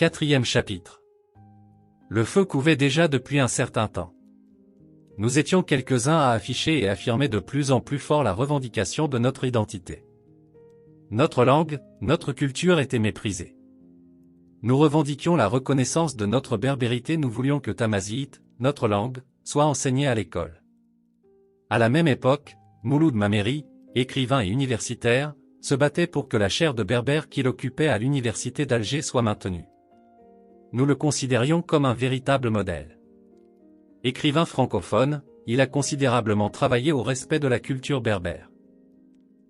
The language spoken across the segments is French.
Quatrième chapitre. Le feu couvait déjà depuis un certain temps. Nous étions quelques-uns à afficher et affirmer de plus en plus fort la revendication de notre identité. Notre langue, notre culture étaient méprisées. Nous revendiquions la reconnaissance de notre berbérité, nous voulions que Tamazight, notre langue, soit enseignée à l'école. À la même époque, Mouloud Mameri, écrivain et universitaire, se battait pour que la chaire de berbère qu'il occupait à l'université d'Alger soit maintenue. Nous le considérions comme un véritable modèle. Écrivain francophone, il a considérablement travaillé au respect de la culture berbère.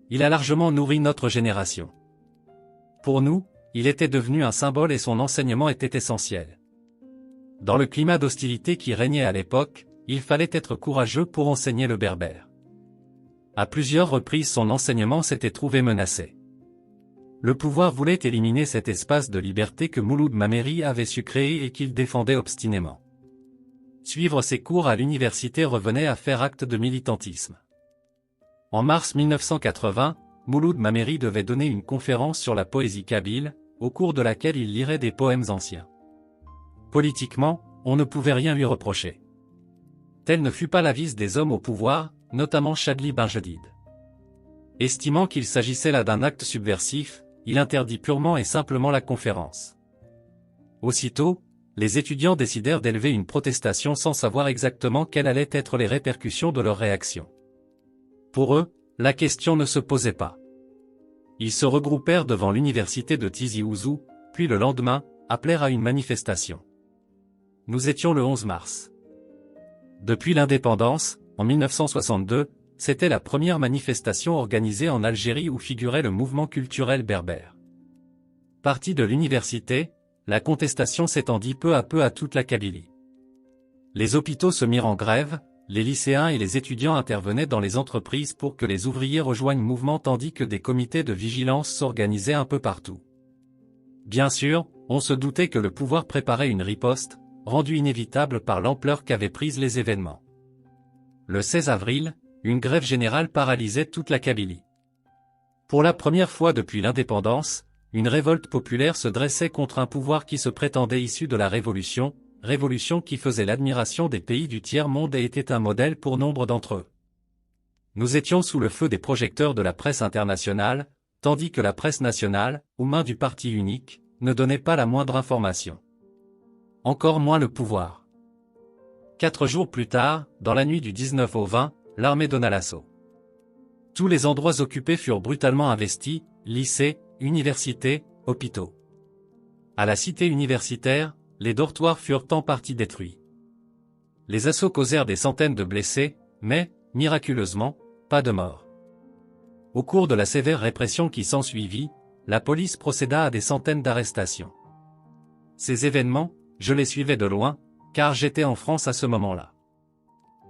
Il a largement nourri notre génération. Pour nous, il était devenu un symbole et son enseignement était essentiel. Dans le climat d'hostilité qui régnait à l'époque, il fallait être courageux pour enseigner le berbère. À plusieurs reprises son enseignement s'était trouvé menacé. Le pouvoir voulait éliminer cet espace de liberté que Mouloud Mameri avait su créer et qu'il défendait obstinément. Suivre ses cours à l'université revenait à faire acte de militantisme. En mars 1980, Mouloud Mameri devait donner une conférence sur la poésie kabyle, au cours de laquelle il lirait des poèmes anciens. Politiquement, on ne pouvait rien lui reprocher. Telle ne fut pas l'avis des hommes au pouvoir, notamment Chadli Benjedid. Estimant qu'il s'agissait là d'un acte subversif, il interdit purement et simplement la conférence. Aussitôt, les étudiants décidèrent d'élever une protestation sans savoir exactement quelles allaient être les répercussions de leur réaction. Pour eux, la question ne se posait pas. Ils se regroupèrent devant l'université de Tizi Ouzou, puis le lendemain, appelèrent à une manifestation. Nous étions le 11 mars. Depuis l'indépendance, en 1962, c'était la première manifestation organisée en Algérie où figurait le mouvement culturel berbère. Parti de l'université, la contestation s'étendit peu à peu à toute la Kabylie. Les hôpitaux se mirent en grève, les lycéens et les étudiants intervenaient dans les entreprises pour que les ouvriers rejoignent le mouvement tandis que des comités de vigilance s'organisaient un peu partout. Bien sûr, on se doutait que le pouvoir préparait une riposte, rendue inévitable par l'ampleur qu'avaient prise les événements. Le 16 avril, une grève générale paralysait toute la Kabylie. Pour la première fois depuis l'indépendance, une révolte populaire se dressait contre un pouvoir qui se prétendait issu de la révolution qui faisait l'admiration des pays du tiers-monde et était un modèle pour nombre d'entre eux. Nous étions sous le feu des projecteurs de la presse internationale, tandis que la presse nationale, aux mains du parti unique, ne donnait pas la moindre information. Encore moins le pouvoir. 4 jours plus tard, dans la nuit du 19 au 20, l'armée donna l'assaut. Tous les endroits occupés furent brutalement investis, lycées, universités, hôpitaux. À la cité universitaire, les dortoirs furent en partie détruits. Les assauts causèrent des centaines de blessés, mais, miraculeusement, pas de morts. Au cours de la sévère répression qui s'ensuivit, la police procéda à des centaines d'arrestations. Ces événements, je les suivais de loin, car j'étais en France à ce moment-là.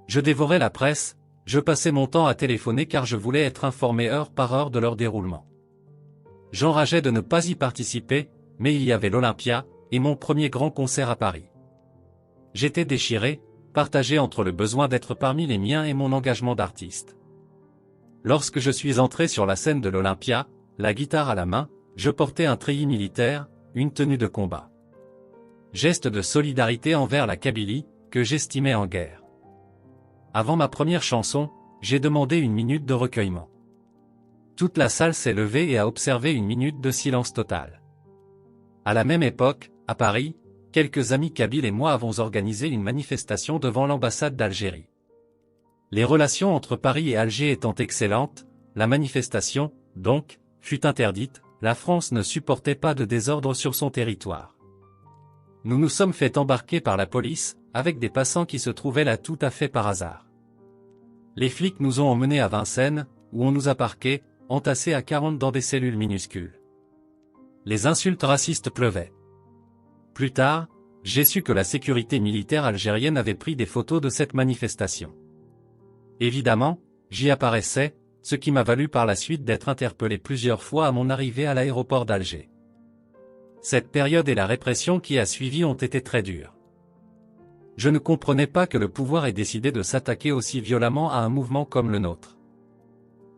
Je dévorais la presse, je passais mon temps à téléphoner car je voulais être informé heure par heure de leur déroulement. J'enrageais de ne pas y participer, mais il y avait l'Olympia, et mon premier grand concert à Paris. J'étais déchiré, partagé entre le besoin d'être parmi les miens et mon engagement d'artiste. Lorsque je suis entré sur la scène de l'Olympia, la guitare à la main, je portais un treillis militaire, une tenue de combat. Geste de solidarité envers la Kabylie, que j'estimais en guerre. Avant ma première chanson, j'ai demandé une minute de recueillement. Toute la salle s'est levée et a observé une minute de silence total. À la même époque, à Paris, quelques amis kabyles et moi avons organisé une manifestation devant l'ambassade d'Algérie. Les relations entre Paris et Alger étant excellentes, la manifestation, donc, fut interdite, la France ne supportait pas de désordre sur son territoire. Nous nous sommes fait embarquer par la police, avec des passants qui se trouvaient là tout à fait par hasard. Les flics nous ont emmenés à Vincennes, où on nous a parqués, entassés à 40 dans des cellules minuscules. Les insultes racistes pleuvaient. Plus tard, j'ai su que la sécurité militaire algérienne avait pris des photos de cette manifestation. Évidemment, j'y apparaissais, ce qui m'a valu par la suite d'être interpellé plusieurs fois à mon arrivée à l'aéroport d'Alger. Cette période et la répression qui a suivi ont été très dures. Je ne comprenais pas que le pouvoir ait décidé de s'attaquer aussi violemment à un mouvement comme le nôtre.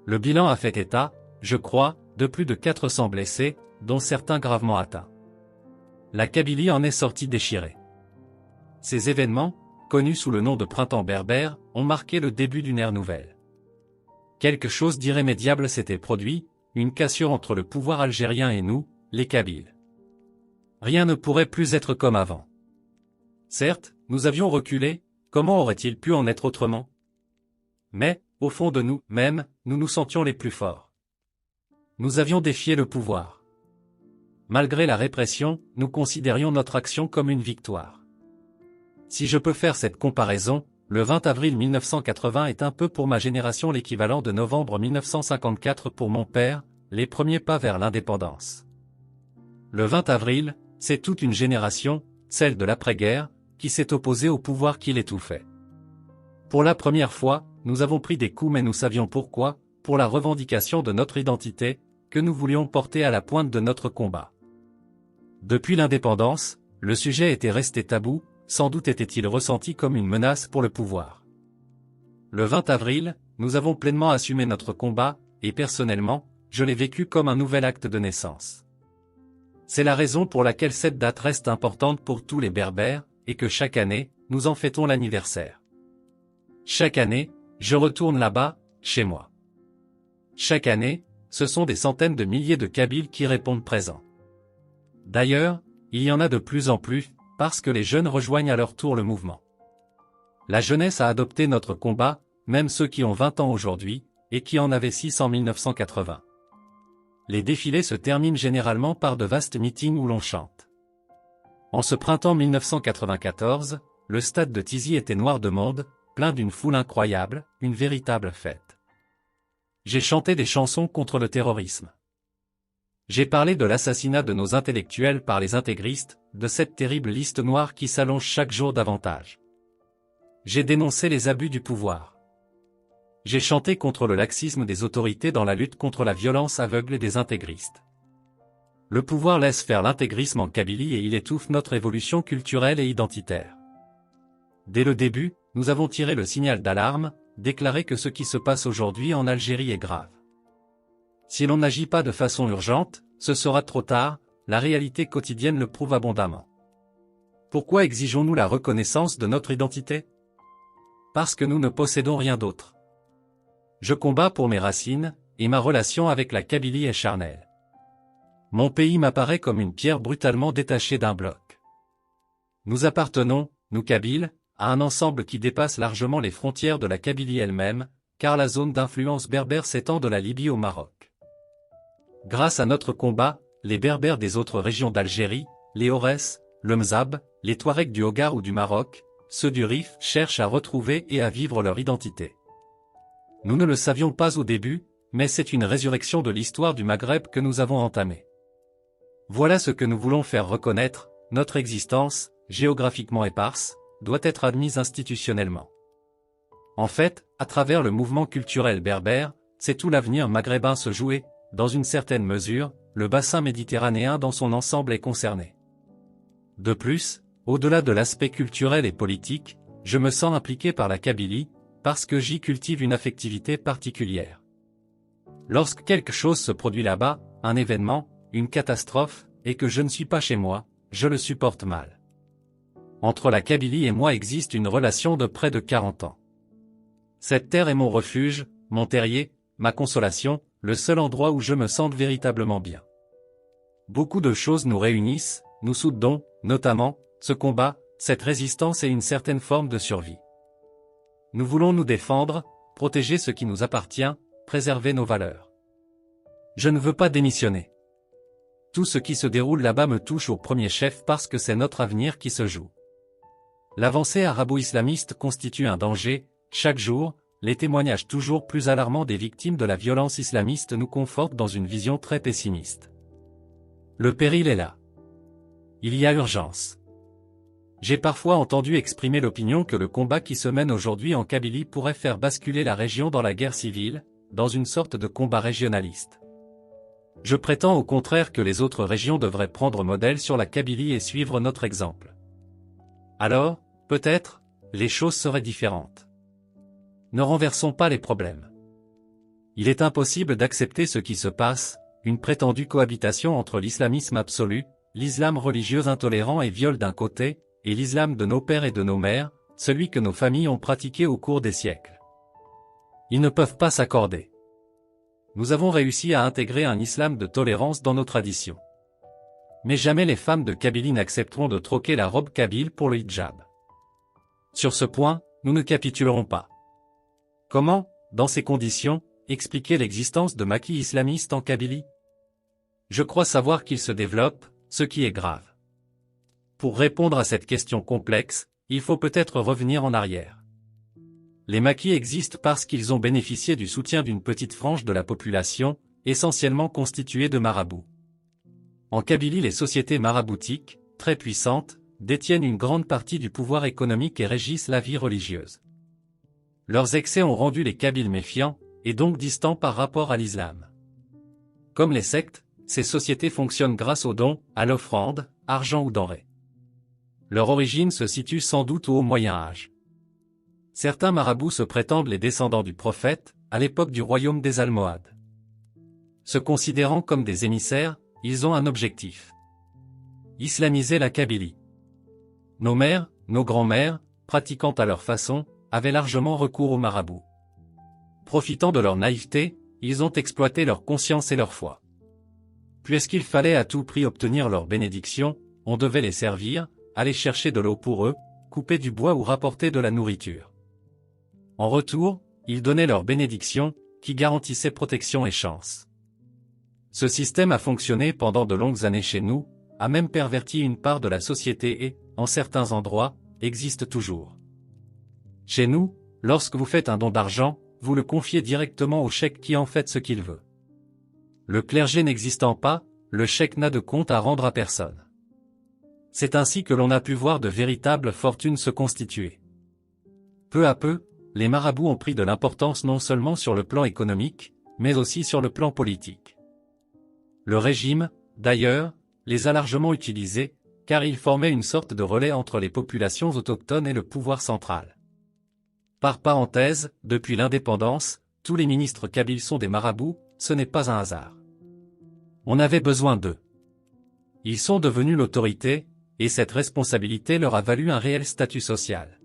Le bilan a fait état, je crois, de plus de 400 blessés, dont certains gravement atteints. La Kabylie en est sortie déchirée. Ces événements, connus sous le nom de printemps berbère, ont marqué le début d'une ère nouvelle. Quelque chose d'irrémédiable s'était produit, une cassure entre le pouvoir algérien et nous, les Kabyles. Rien ne pourrait plus être comme avant. Certes, nous avions reculé, comment aurait-il pu en être autrement? Mais, au fond de nous-mêmes, nous nous sentions les plus forts. Nous avions défié le pouvoir. Malgré la répression, nous considérions notre action comme une victoire. Si je peux faire cette comparaison, le 20 avril 1980 est un peu pour ma génération l'équivalent de novembre 1954 pour mon père, les premiers pas vers l'indépendance. Le 20 avril, c'est toute une génération, celle de l'après-guerre, qui s'est opposée au pouvoir qui l'étouffait. Pour la première fois, nous avons pris des coups mais nous savions pourquoi, pour la revendication de notre identité, que nous voulions porter à la pointe de notre combat. Depuis l'indépendance, le sujet était resté tabou, sans doute était-il ressenti comme une menace pour le pouvoir. Le 20 avril, nous avons pleinement assumé notre combat, et personnellement, je l'ai vécu comme un nouvel acte de naissance. C'est la raison pour laquelle cette date reste importante pour tous les Berbères, et que chaque année, nous en fêtons l'anniversaire. Chaque année, je retourne là-bas, chez moi. Chaque année, ce sont des centaines de milliers de Kabyles qui répondent présents. D'ailleurs, il y en a de plus en plus, parce que les jeunes rejoignent à leur tour le mouvement. La jeunesse a adopté notre combat, même ceux qui ont 20 ans aujourd'hui, et qui en avaient 6 en 1980. Les défilés se terminent généralement par de vastes meetings où l'on chante. En ce printemps 1994, le stade de Tizi était noir de monde, plein d'une foule incroyable, une véritable fête. J'ai chanté des chansons contre le terrorisme. J'ai parlé de l'assassinat de nos intellectuels par les intégristes, de cette terrible liste noire qui s'allonge chaque jour davantage. J'ai dénoncé les abus du pouvoir. J'ai chanté contre le laxisme des autorités dans la lutte contre la violence aveugle des intégristes. Le pouvoir laisse faire l'intégrisme en Kabylie et il étouffe notre évolution culturelle et identitaire. Dès le début, nous avons tiré le signal d'alarme, déclaré que ce qui se passe aujourd'hui en Algérie est grave. Si l'on n'agit pas de façon urgente, ce sera trop tard, la réalité quotidienne le prouve abondamment. Pourquoi exigeons-nous la reconnaissance de notre identité? Parce que nous ne possédons rien d'autre. Je combats pour mes racines, et ma relation avec la Kabylie est charnelle. Mon pays m'apparaît comme une pierre brutalement détachée d'un bloc. Nous appartenons, nous Kabyles, à un ensemble qui dépasse largement les frontières de la Kabylie elle-même, car la zone d'influence berbère s'étend de la Libye au Maroc. Grâce à notre combat, les Berbères des autres régions d'Algérie, les Aurès, le Mzab, les Touaregs du Hogar ou du Maroc, ceux du Rif cherchent à retrouver et à vivre leur identité. Nous ne le savions pas au début, mais c'est une résurrection de l'histoire du Maghreb que nous avons entamée. Voilà ce que nous voulons faire reconnaître, notre existence, géographiquement éparse, doit être admise institutionnellement. En fait, à travers le mouvement culturel berbère, c'est tout l'avenir maghrébin se jouer, dans une certaine mesure, le bassin méditerranéen dans son ensemble est concerné. De plus, au-delà de l'aspect culturel et politique, je me sens impliqué par la Kabylie, parce que j'y cultive une affectivité particulière. Lorsque quelque chose se produit là-bas, un événement, une catastrophe, et que je ne suis pas chez moi, je le supporte mal. Entre la Kabylie et moi existe une relation de près de 40 ans. Cette terre est mon refuge, mon terrier, ma consolation, le seul endroit où je me sente véritablement bien. Beaucoup de choses nous réunissent, nous soudons, notamment, ce combat, cette résistance et une certaine forme de survie. Nous voulons nous défendre, protéger ce qui nous appartient, préserver nos valeurs. Je ne veux pas démissionner. Tout ce qui se déroule là-bas me touche au premier chef parce que c'est notre avenir qui se joue. L'avancée arabo-islamiste constitue un danger, chaque jour, les témoignages toujours plus alarmants des victimes de la violence islamiste nous confortent dans une vision très pessimiste. Le péril est là. Il y a urgence. J'ai parfois entendu exprimer l'opinion que le combat qui se mène aujourd'hui en Kabylie pourrait faire basculer la région dans la guerre civile, dans une sorte de combat régionaliste. Je prétends au contraire que les autres régions devraient prendre modèle sur la Kabylie et suivre notre exemple. Alors, peut-être, les choses seraient différentes. Ne renversons pas les problèmes. Il est impossible d'accepter ce qui se passe, une prétendue cohabitation entre l'islamisme absolu, l'islam religieux intolérant et viol d'un côté, et l'islam de nos pères et de nos mères, celui que nos familles ont pratiqué au cours des siècles. Ils ne peuvent pas s'accorder. Nous avons réussi à intégrer un islam de tolérance dans nos traditions. Mais jamais les femmes de Kabylie n'accepteront de troquer la robe kabyle pour le hijab. Sur ce point, nous ne capitulerons pas. Comment, dans ces conditions, expliquer l'existence de maquis islamistes en Kabylie? Je crois savoir qu'ils se développent, ce qui est grave. Pour répondre à cette question complexe, il faut peut-être revenir en arrière. Les maquis existent parce qu'ils ont bénéficié du soutien d'une petite frange de la population, essentiellement constituée de marabouts. En Kabylie, les sociétés maraboutiques, très puissantes, détiennent une grande partie du pouvoir économique et régissent la vie religieuse. Leurs excès ont rendu les Kabyles méfiants, et donc distants par rapport à l'islam. Comme les sectes, ces sociétés fonctionnent grâce aux dons, à l'offrande, argent ou denrées. Leur origine se situe sans doute au Moyen Âge. Certains marabouts se prétendent les descendants du prophète, à l'époque du royaume des Almohades. Se considérant comme des émissaires, ils ont un objectif. Islamiser la Kabylie. Nos mères, nos grands-mères, pratiquant à leur façon, avaient largement recours aux marabouts. Profitant de leur naïveté, ils ont exploité leur conscience et leur foi. Puisqu'il fallait à tout prix obtenir leur bénédiction, on devait les servir, aller chercher de l'eau pour eux, couper du bois ou rapporter de la nourriture. En retour, ils donnaient leur bénédiction, qui garantissait protection et chance. Ce système a fonctionné pendant de longues années chez nous, a même perverti une part de la société et, en certains endroits, existe toujours. Chez nous, lorsque vous faites un don d'argent, vous le confiez directement au cheikh qui en fait ce qu'il veut. Le clergé n'existant pas, le cheikh n'a de compte à rendre à personne. C'est ainsi que l'on a pu voir de véritables fortunes se constituer. Peu à peu, les marabouts ont pris de l'importance non seulement sur le plan économique, mais aussi sur le plan politique. Le régime, d'ailleurs, les a largement utilisés, car ils formaient une sorte de relais entre les populations autochtones et le pouvoir central. Par parenthèse, depuis l'indépendance, tous les ministres kabyles sont des marabouts, ce n'est pas un hasard. On avait besoin d'eux. Ils sont devenus l'autorité, et cette responsabilité leur a valu un réel statut social.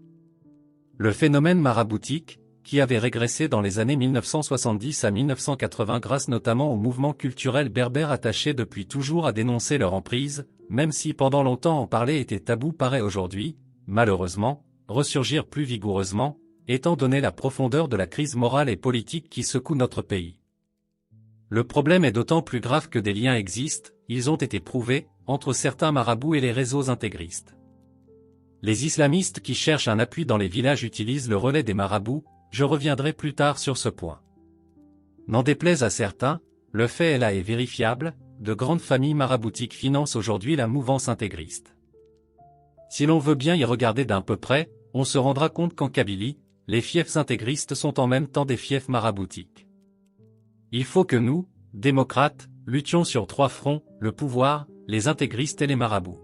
Le phénomène maraboutique, qui avait régressé dans les années 1970 à 1980 grâce notamment au mouvement culturel berbère attaché depuis toujours à dénoncer leur emprise, même si pendant longtemps en parler était tabou, paraît aujourd'hui, malheureusement, ressurgir plus vigoureusement, étant donné la profondeur de la crise morale et politique qui secoue notre pays. Le problème est d'autant plus grave que des liens existent, ils ont été prouvés, entre certains marabouts et les réseaux intégristes. Les islamistes qui cherchent un appui dans les villages utilisent le relais des marabouts, je reviendrai plus tard sur ce point. N'en déplaise à certains, le fait est là et vérifiable, de grandes familles maraboutiques financent aujourd'hui la mouvance intégriste. Si l'on veut bien y regarder d'un peu près, on se rendra compte qu'en Kabylie, les fiefs intégristes sont en même temps des fiefs maraboutiques. Il faut que nous, démocrates, luttions sur trois fronts, le pouvoir, les intégristes et les marabouts.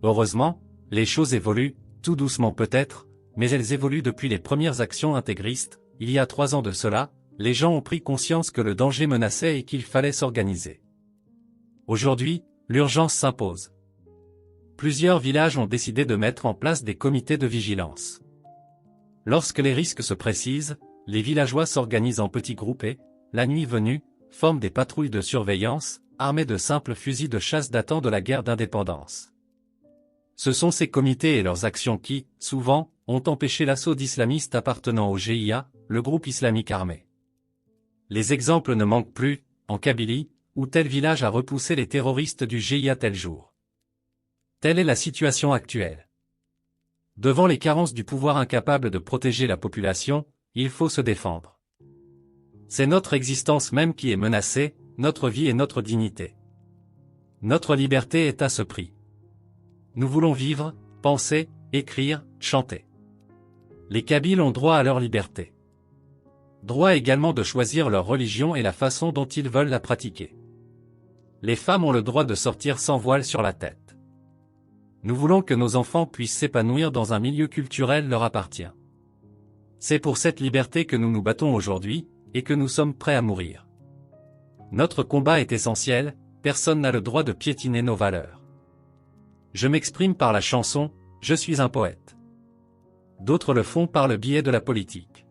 Heureusement, les choses évoluent, tout doucement peut-être, mais elles évoluent depuis les premières actions intégristes. Il y a 3 ans de cela, les gens ont pris conscience que le danger menaçait et qu'il fallait s'organiser. Aujourd'hui, l'urgence s'impose. Plusieurs villages ont décidé de mettre en place des comités de vigilance. Lorsque les risques se précisent, les villageois s'organisent en petits groupes et, la nuit venue, forment des patrouilles de surveillance, armées de simples fusils de chasse datant de la guerre d'indépendance. Ce sont ces comités et leurs actions qui, souvent, ont empêché l'assaut d'islamistes appartenant au GIA, le groupe islamique armé. Les exemples ne manquent plus, en Kabylie, où tel village a repoussé les terroristes du GIA tel jour. Telle est la situation actuelle. Devant les carences du pouvoir incapable de protéger la population, il faut se défendre. C'est notre existence même qui est menacée, notre vie et notre dignité. Notre liberté est à ce prix. Nous voulons vivre, penser, écrire, chanter. Les Kabyles ont droit à leur liberté. Droit également de choisir leur religion et la façon dont ils veulent la pratiquer. Les femmes ont le droit de sortir sans voile sur la tête. Nous voulons que nos enfants puissent s'épanouir dans un milieu culturel leur appartient. C'est pour cette liberté que nous nous battons aujourd'hui, et que nous sommes prêts à mourir. Notre combat est essentiel, personne n'a le droit de piétiner nos valeurs. Je m'exprime par la chanson, je suis un poète. D'autres le font par le biais de la politique.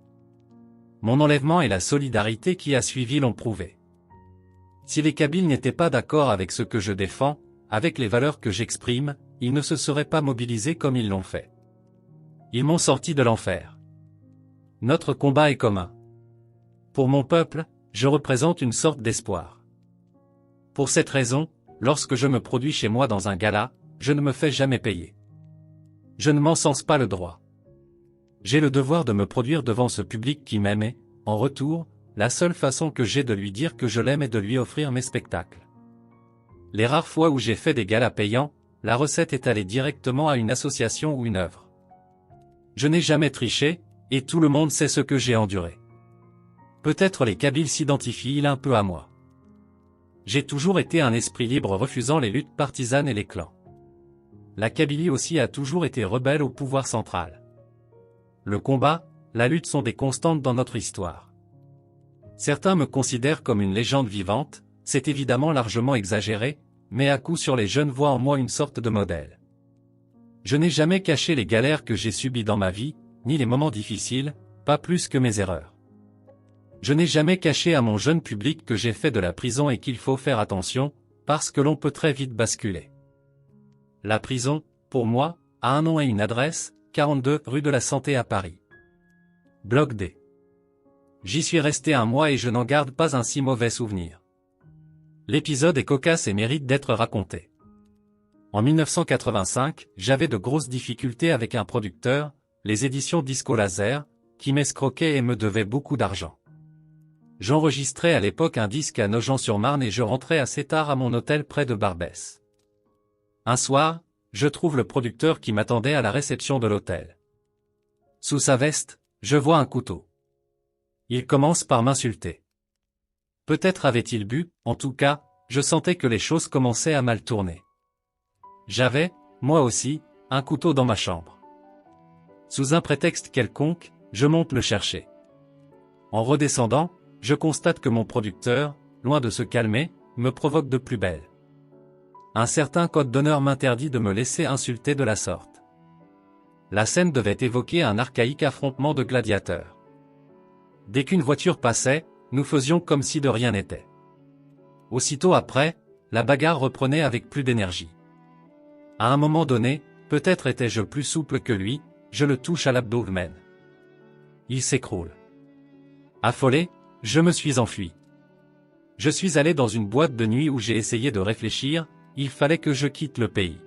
Mon enlèvement et la solidarité qui a suivi l'ont prouvé. Si les Kabyles n'étaient pas d'accord avec ce que je défends, avec les valeurs que j'exprime, ils ne se seraient pas mobilisés comme ils l'ont fait. Ils m'ont sorti de l'enfer. Notre combat est commun. Pour mon peuple, je représente une sorte d'espoir. Pour cette raison, lorsque je me produis chez moi dans un gala, je ne me fais jamais payer. Je ne m'encense pas le droit. J'ai le devoir de me produire devant ce public qui m'aime et, en retour, la seule façon que j'ai de lui dire que je l'aime est de lui offrir mes spectacles. Les rares fois où j'ai fait des galas payants, la recette est allée directement à une association ou une œuvre. Je n'ai jamais triché, et tout le monde sait ce que j'ai enduré. Peut-être les Kabyles s'identifient un peu à moi. J'ai toujours été un esprit libre refusant les luttes partisanes et les clans. La Kabylie aussi a toujours été rebelle au pouvoir central. Le combat, la lutte sont des constantes dans notre histoire. Certains me considèrent comme une légende vivante, c'est évidemment largement exagéré, mais à coup sûr les jeunes voient en moi une sorte de modèle. Je n'ai jamais caché les galères que j'ai subies dans ma vie, ni les moments difficiles, pas plus que mes erreurs. Je n'ai jamais caché à mon jeune public que j'ai fait de la prison et qu'il faut faire attention, parce que l'on peut très vite basculer. La prison, pour moi, a un nom et une adresse, 42 rue de la Santé à Paris. Bloc D. J'y suis resté un mois et je n'en garde pas un si mauvais souvenir. L'épisode est cocasse et mérite d'être raconté. En 1985, j'avais de grosses difficultés avec un producteur, les éditions Disco Laser, qui m'escroquait et me devait beaucoup d'argent. J'enregistrais à l'époque un disque à Nogent-sur-Marne et je rentrais assez tard à mon hôtel près de Barbès. Un soir, je trouve le producteur qui m'attendait à la réception de l'hôtel. Sous sa veste, je vois un couteau. Il commence par m'insulter. Peut-être avait-il bu, en tout cas, je sentais que les choses commençaient à mal tourner. J'avais, moi aussi, un couteau dans ma chambre. Sous un prétexte quelconque, je monte le chercher. En redescendant, je constate que mon producteur, loin de se calmer, me provoque de plus belle. Un certain code d'honneur m'interdit de me laisser insulter de la sorte. La scène devait évoquer un archaïque affrontement de gladiateurs. Dès qu'une voiture passait, nous faisions comme si de rien n'était. Aussitôt après, la bagarre reprenait avec plus d'énergie. À un moment donné, peut-être étais-je plus souple que lui, je le touche à l'abdomen. Il s'écroule. Affolé, je me suis enfui. Je suis allé dans une boîte de nuit où j'ai essayé de réfléchir, il fallait que je quitte le pays.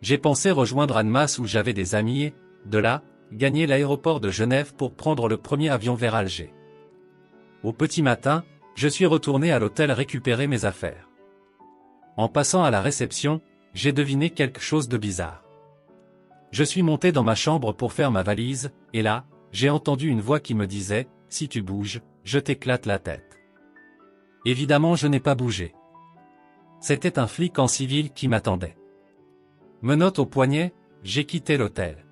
J'ai pensé rejoindre Annemasse où j'avais des amis et, de là, gagner l'aéroport de Genève pour prendre le premier avion vers Alger. Au petit matin, je suis retourné à l'hôtel récupérer mes affaires. En passant à la réception, j'ai deviné quelque chose de bizarre. Je suis monté dans ma chambre pour faire ma valise, et là, j'ai entendu une voix qui me disait « Si tu bouges, je t'éclate la tête ». Évidemment je n'ai pas bougé. C'était un flic en civil qui m'attendait. Menottes au poignet, j'ai quitté l'hôtel.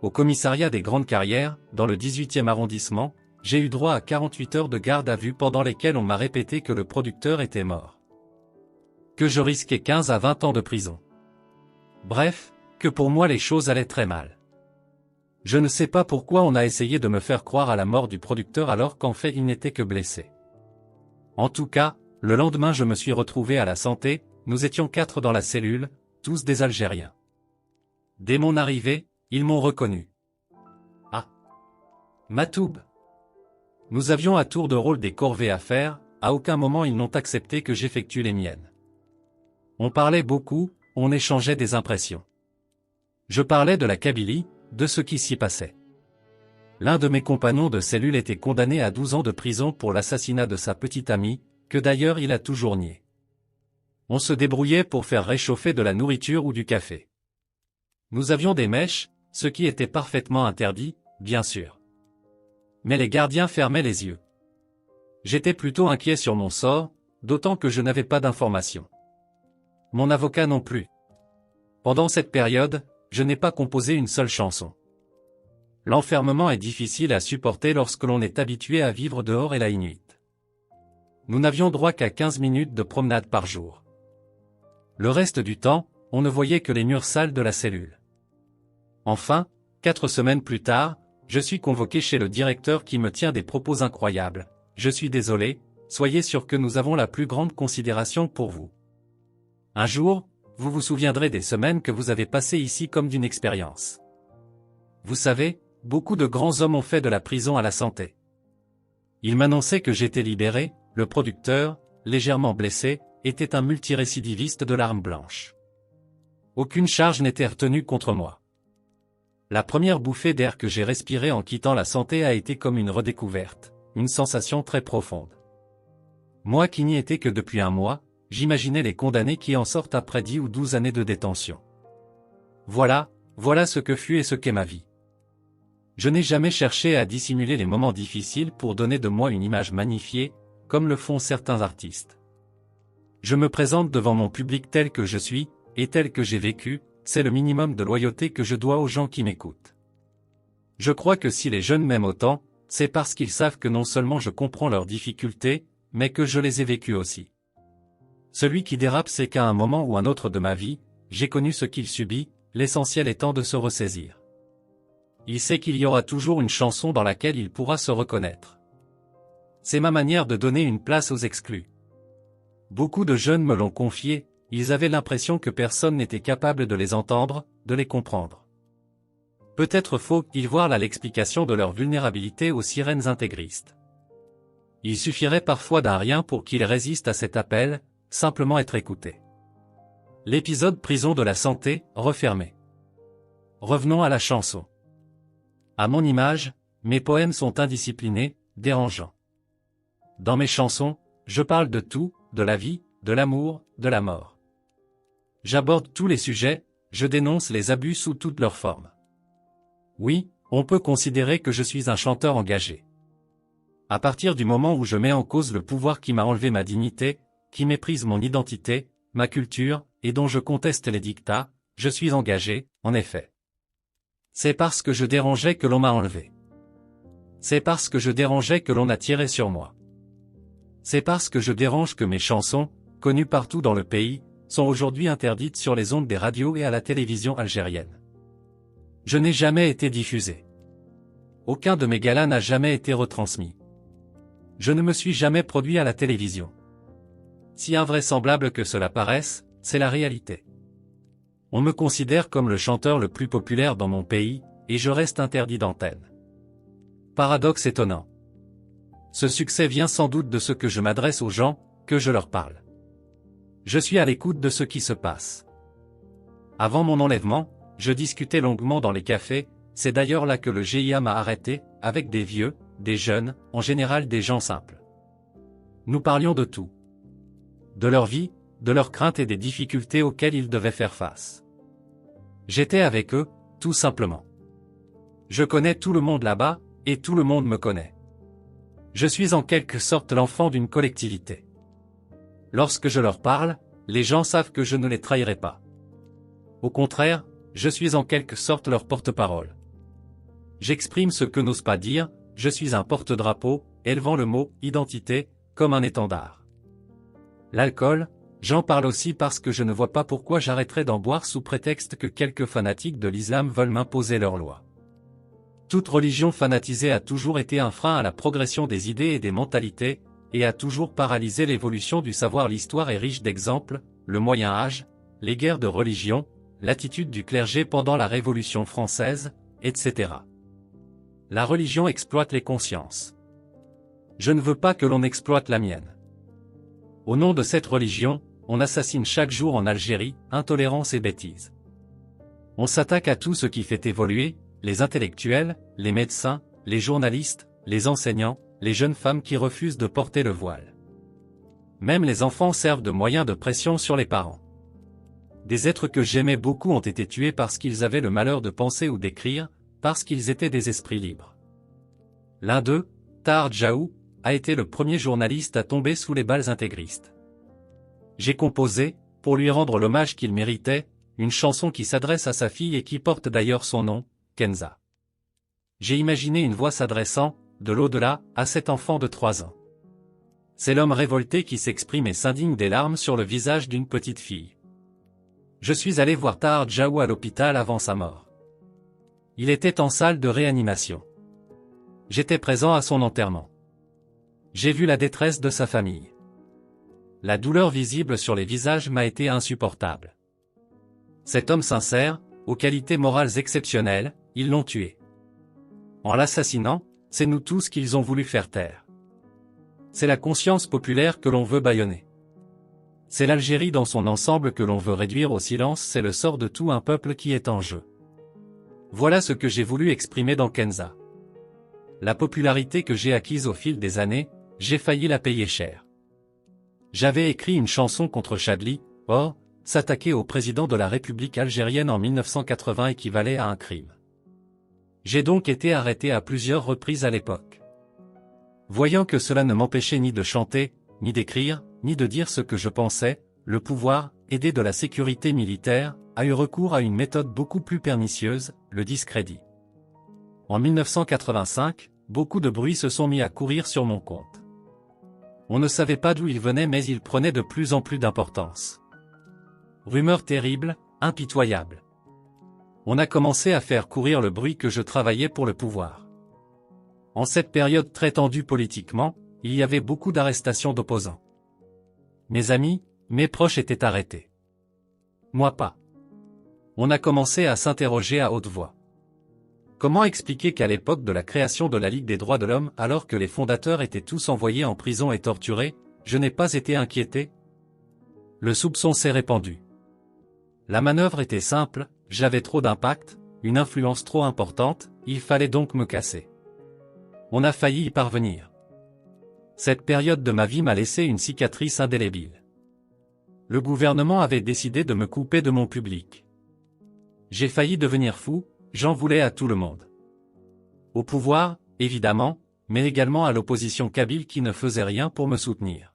Au commissariat des Grandes Carrières, dans le 18e arrondissement, j'ai eu droit à 48 heures de garde à vue pendant lesquelles on m'a répété que le producteur était mort. Que je risquais 15 à 20 ans de prison. Bref, que pour moi les choses allaient très mal. Je ne sais pas pourquoi on a essayé de me faire croire à la mort du producteur alors qu'en fait il n'était que blessé. En tout cas, le lendemain je me suis retrouvé à la santé, nous étions 4 dans la cellule, tous des Algériens. Dès mon arrivée, ils m'ont reconnu. Ah, Matoub. Nous avions à tour de rôle des corvées à faire, à aucun moment ils n'ont accepté que j'effectue les miennes. On parlait beaucoup, on échangeait des impressions. Je parlais de la Kabylie, de ce qui s'y passait. L'un de mes compagnons de cellule était condamné à 12 ans de prison pour l'assassinat de sa petite amie, que d'ailleurs il a toujours nié. On se débrouillait pour faire réchauffer de la nourriture ou du café. Nous avions des mèches, ce qui était parfaitement interdit, bien sûr. Mais les gardiens fermaient les yeux. J'étais plutôt inquiet sur mon sort, d'autant que je n'avais pas d'informations. Mon avocat non plus. Pendant cette période, je n'ai pas composé une seule chanson. L'enfermement est difficile à supporter lorsque l'on est habitué à vivre dehors et la nuit. nous n'avions droit qu'à 15 minutes de promenade par jour. Le reste du temps, on ne voyait que les murs sales de la cellule. Enfin, 4 semaines plus tard, je suis convoqué chez le directeur qui me tient des propos incroyables. Je suis désolé, soyez sûr que nous avons la plus grande considération pour vous. Un jour, vous vous souviendrez des semaines que vous avez passées ici comme d'une expérience. Vous savez, beaucoup de grands hommes ont fait de la prison à la santé. Il m'annonçait que j'étais libéré, le producteur, légèrement blessé, était un multirécidiviste de l'arme blanche. Aucune charge n'était retenue contre moi. La première bouffée d'air que j'ai respirée en quittant la santé a été comme une redécouverte, une sensation très profonde. Moi qui n'y étais que depuis un mois, j'imaginais les condamnés qui en sortent après 10 ou 12 années de détention. Voilà ce que fut et ce qu'est ma vie. Je n'ai jamais cherché à dissimuler les moments difficiles pour donner de moi une image magnifiée, comme le font certains artistes. Je me présente devant mon public tel que je suis, et tel que j'ai vécu, c'est le minimum de loyauté que je dois aux gens qui m'écoutent. Je crois que si les jeunes m'aiment autant, c'est parce qu'ils savent que non seulement je comprends leurs difficultés, mais que je les ai vécues aussi. Celui qui dérape sait qu'à un moment ou un autre de ma vie, j'ai connu ce qu'il subit, l'essentiel étant de se ressaisir. Il sait qu'il y aura toujours une chanson dans laquelle il pourra se reconnaître. C'est ma manière de donner une place aux exclus. Beaucoup de jeunes me l'ont confié, ils avaient l'impression que personne n'était capable de les entendre, de les comprendre. Peut-être faut-il voir là l'explication de leur vulnérabilité aux sirènes intégristes. Il suffirait parfois d'un rien pour qu'ils résistent à cet appel, simplement être écoutés. L'épisode prison de la santé, refermé. Revenons à la chanson. À mon image, mes poèmes sont indisciplinés, dérangeants. Dans mes chansons, je parle de tout, de la vie, de l'amour, de la mort. J'aborde tous les sujets, je dénonce les abus sous toutes leurs formes. Oui, on peut considérer que je suis un chanteur engagé. À partir du moment où je mets en cause le pouvoir qui m'a enlevé ma dignité, qui méprise mon identité, ma culture, et dont je conteste les dictats, je suis engagé, en effet. C'est parce que je dérangeais que l'on m'a enlevé. C'est parce que je dérangeais que l'on a tiré sur moi. C'est parce que je dérange que mes chansons, connues partout dans le pays, sont aujourd'hui interdites sur les ondes des radios et à la télévision algérienne. Je n'ai jamais été diffusé. Aucun de mes galas n'a jamais été retransmis. Je ne me suis jamais produit à la télévision. Si invraisemblable que cela paraisse, c'est la réalité. On me considère comme le chanteur le plus populaire dans mon pays, et je reste interdit d'antenne. Paradoxe étonnant. Ce succès vient sans doute de ce que je m'adresse aux gens, que je leur parle. Je suis à l'écoute de ce qui se passe. Avant mon enlèvement, je discutais longuement dans les cafés, c'est d'ailleurs là que le GIA m'a arrêté, avec des vieux, des jeunes, en général des gens simples. Nous parlions de tout. De leur vie, de leurs craintes et des difficultés auxquelles ils devaient faire face. J'étais avec eux, tout simplement. Je connais tout le monde là-bas, et tout le monde me connaît. Je suis en quelque sorte l'enfant d'une collectivité. Lorsque je leur parle, les gens savent que je ne les trahirai pas. Au contraire, je suis en quelque sorte leur porte-parole. J'exprime ce que n'ose pas dire, je suis un porte-drapeau, élevant le mot « identité » comme un étendard. L'alcool, j'en parle aussi parce que je ne vois pas pourquoi j'arrêterais d'en boire sous prétexte que quelques fanatiques de l'islam veulent m'imposer leurs lois. Toute religion fanatisée a toujours été un frein à la progression des idées et des mentalités, et a toujours paralysé l'évolution du savoir. L'histoire est riche d'exemples, le Moyen Âge, les guerres de religion, l'attitude du clergé pendant la Révolution française, etc. La religion exploite les consciences. Je ne veux pas que l'on exploite la mienne. Au nom de cette religion, on assassine chaque jour en Algérie, intolérance et bêtise. On s'attaque à tout ce qui fait évoluer, les intellectuels, les médecins, les journalistes, les enseignants, les jeunes femmes qui refusent de porter le voile. Même les enfants servent de moyen de pression sur les parents. Des êtres que j'aimais beaucoup ont été tués parce qu'ils avaient le malheur de penser ou d'écrire, parce qu'ils étaient des esprits libres. L'un d'eux, Tahar Djaou, a été le premier journaliste à tomber sous les balles intégristes. J'ai composé, pour lui rendre l'hommage qu'il méritait, une chanson qui s'adresse à sa fille et qui porte d'ailleurs son nom, Kenza. J'ai imaginé une voix s'adressant, de l'au-delà, à cet enfant de 3 ans. C'est l'homme révolté qui s'exprime et s'indigne des larmes sur le visage d'une petite fille. Je suis allé voir Tahar Djaou à l'hôpital avant sa mort. Il était en salle de réanimation. J'étais présent à son enterrement. J'ai vu la détresse de sa famille. La douleur visible sur les visages m'a été insupportable. Cet homme sincère, aux qualités morales exceptionnelles, ils l'ont tué. En l'assassinant, c'est nous tous qu'ils ont voulu faire taire. C'est la conscience populaire que l'on veut bâillonner. C'est l'Algérie dans son ensemble que l'on veut réduire au silence, c'est le sort de tout un peuple qui est en jeu. Voilà ce que j'ai voulu exprimer dans Kenza. La popularité que j'ai acquise au fil des années, j'ai failli la payer cher. J'avais écrit une chanson contre Chadli, or, s'attaquer au président de la République algérienne en 1980 équivalait à un crime. J'ai donc été arrêté à plusieurs reprises à l'époque. Voyant que cela ne m'empêchait ni de chanter, ni d'écrire, ni de dire ce que je pensais, le pouvoir, aidé de la sécurité militaire, a eu recours à une méthode beaucoup plus pernicieuse, le discrédit. En 1985, beaucoup de bruits se sont mis à courir sur mon compte. On ne savait pas d'où ils venaient mais ils prenaient de plus en plus d'importance. Rumeurs terribles, impitoyables. On a commencé à faire courir le bruit que je travaillais pour le pouvoir. En cette période très tendue politiquement, il y avait beaucoup d'arrestations d'opposants. Mes amis, mes proches étaient arrêtés. Moi pas. On a commencé à s'interroger à haute voix. Comment expliquer qu'à l'époque de la création de la Ligue des droits de l'homme, alors que les fondateurs étaient tous envoyés en prison et torturés, je n'ai pas été inquiété? Le soupçon s'est répandu. La manœuvre était simple, j'avais trop d'impact, une influence trop importante, il fallait donc me casser. On a failli y parvenir. Cette période de ma vie m'a laissé une cicatrice indélébile. Le gouvernement avait décidé de me couper de mon public. J'ai failli devenir fou, j'en voulais à tout le monde. Au pouvoir, évidemment, mais également à l'opposition kabyle qui ne faisait rien pour me soutenir.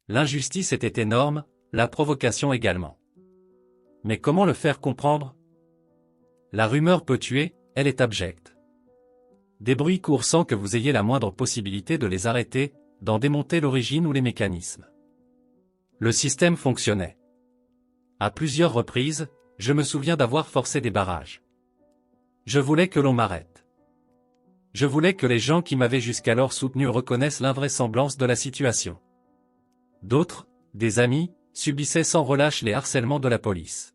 L'injustice était énorme, la provocation également. Mais comment le faire comprendre? La rumeur peut tuer, elle est abjecte. Des bruits courent sans que vous ayez la moindre possibilité de les arrêter, d'en démonter l'origine ou les mécanismes. Le système fonctionnait. À plusieurs reprises, je me souviens d'avoir forcé des barrages. Je voulais que l'on m'arrête. Je voulais que les gens qui m'avaient jusqu'alors soutenu reconnaissent l'invraisemblance de la situation. D'autres, des amis, subissaient sans relâche les harcèlements de la police.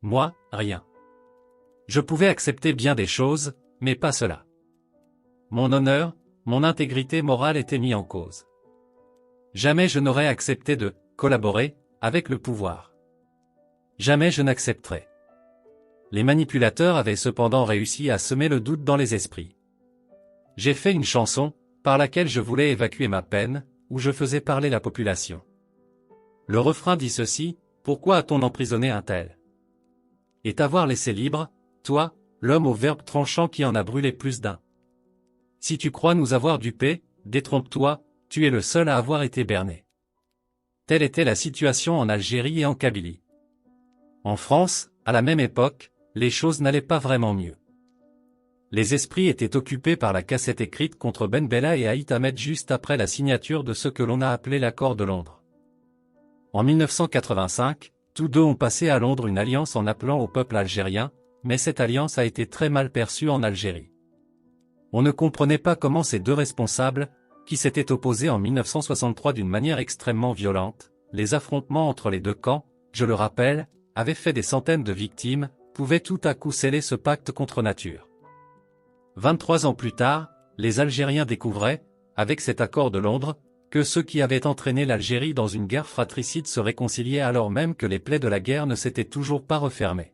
Moi, rien. Je pouvais accepter bien des choses, mais pas cela. Mon honneur, mon intégrité morale étaient mis en cause. Jamais je n'aurais accepté de collaborer avec le pouvoir. Jamais je n'accepterai. Les manipulateurs avaient cependant réussi à semer le doute dans les esprits. J'ai fait une chanson, par laquelle je voulais évacuer ma peine, où je faisais parler la population. Le refrain dit ceci: pourquoi a-t-on emprisonné un tel? Et t'avoir laissé libre, toi, l'homme au verbe tranchant qui en a brûlé plus d'un. Si tu crois nous avoir dupés, détrompe-toi, tu es le seul à avoir été berné. Telle était la situation en Algérie et en Kabylie. En France, à la même époque, les choses n'allaient pas vraiment mieux. Les esprits étaient occupés par la cassette écrite contre Ben Bella et Aït Ahmed juste après la signature de ce que l'on a appelé l'accord de Londres. En 1985, tous deux ont passé à Londres une alliance en appelant au peuple algérien, mais cette alliance a été très mal perçue en Algérie. On ne comprenait pas comment ces deux responsables, qui s'étaient opposés en 1963 d'une manière extrêmement violente, les affrontements entre les deux camps, je le rappelle, avaient fait des centaines de victimes, pouvaient tout à coup sceller ce pacte contre nature. 23 ans plus tard, les Algériens découvraient, avec cet accord de Londres, que ceux qui avaient entraîné l'Algérie dans une guerre fratricide se réconciliaient alors même que les plaies de la guerre ne s'étaient toujours pas refermées.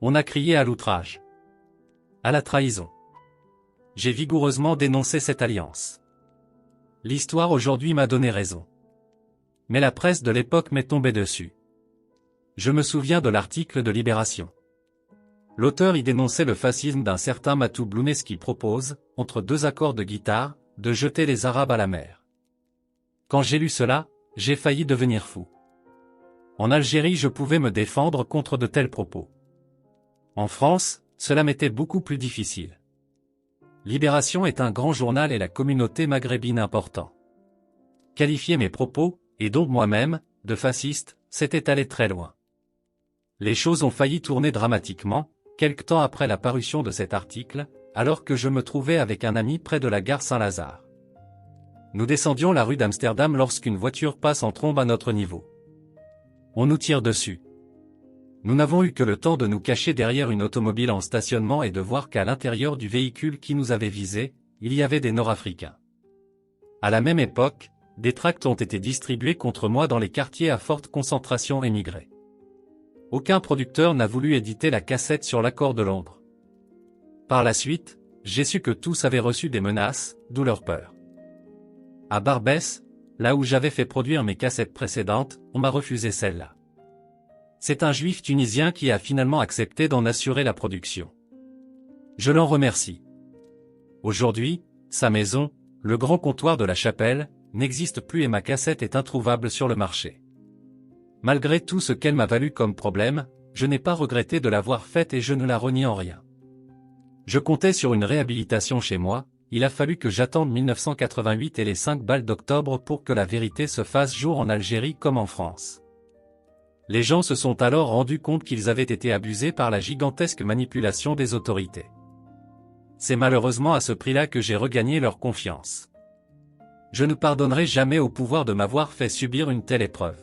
On a crié à l'outrage, à la trahison. J'ai vigoureusement dénoncé cette alliance. L'histoire aujourd'hui m'a donné raison. Mais la presse de l'époque m'est tombée dessus. Je me souviens de l'article de Libération. L'auteur y dénonçait le fascisme d'un certain Matou Blounès qui propose, entre deux accords de guitare, de jeter les Arabes à la mer. Quand j'ai lu cela, j'ai failli devenir fou. En Algérie je pouvais me défendre contre de tels propos. En France, cela m'était beaucoup plus difficile. Libération est un grand journal et la communauté maghrébine important. Qualifier mes propos, et donc moi-même, de fasciste, c'était aller très loin. Les choses ont failli tourner dramatiquement, quelque temps après la parution de cet article, alors que je me trouvais avec un ami près de la gare Saint-Lazare. Nous descendions la rue d'Amsterdam lorsqu'une voiture passe en trombe à notre niveau. On nous tire dessus. Nous n'avons eu que le temps de nous cacher derrière une automobile en stationnement et de voir qu'à l'intérieur du véhicule qui nous avait visés, il y avait des Nord-Africains. À la même époque, des tracts ont été distribués contre moi dans les quartiers à forte concentration émigrée. Aucun producteur n'a voulu éditer la cassette sur l'accord de Londres. Par la suite, j'ai su que tous avaient reçu des menaces, d'où leur peur. À Barbès, là où j'avais fait produire mes cassettes précédentes, on m'a refusé celle-là. C'est un juif tunisien qui a finalement accepté d'en assurer la production. Je l'en remercie. Aujourd'hui, sa maison, le grand comptoir de la Chapelle, n'existe plus et ma cassette est introuvable sur le marché. Malgré tout ce qu'elle m'a valu comme problème, je n'ai pas regretté de l'avoir faite et je ne la renie en rien. Je comptais sur une réhabilitation chez moi, il a fallu que j'attende 1988 et les 5 balles d'octobre pour que la vérité se fasse jour en Algérie comme en France. Les gens se sont alors rendus compte qu'ils avaient été abusés par la gigantesque manipulation des autorités. C'est malheureusement à ce prix-là que j'ai regagné leur confiance. Je ne pardonnerai jamais au pouvoir de m'avoir fait subir une telle épreuve.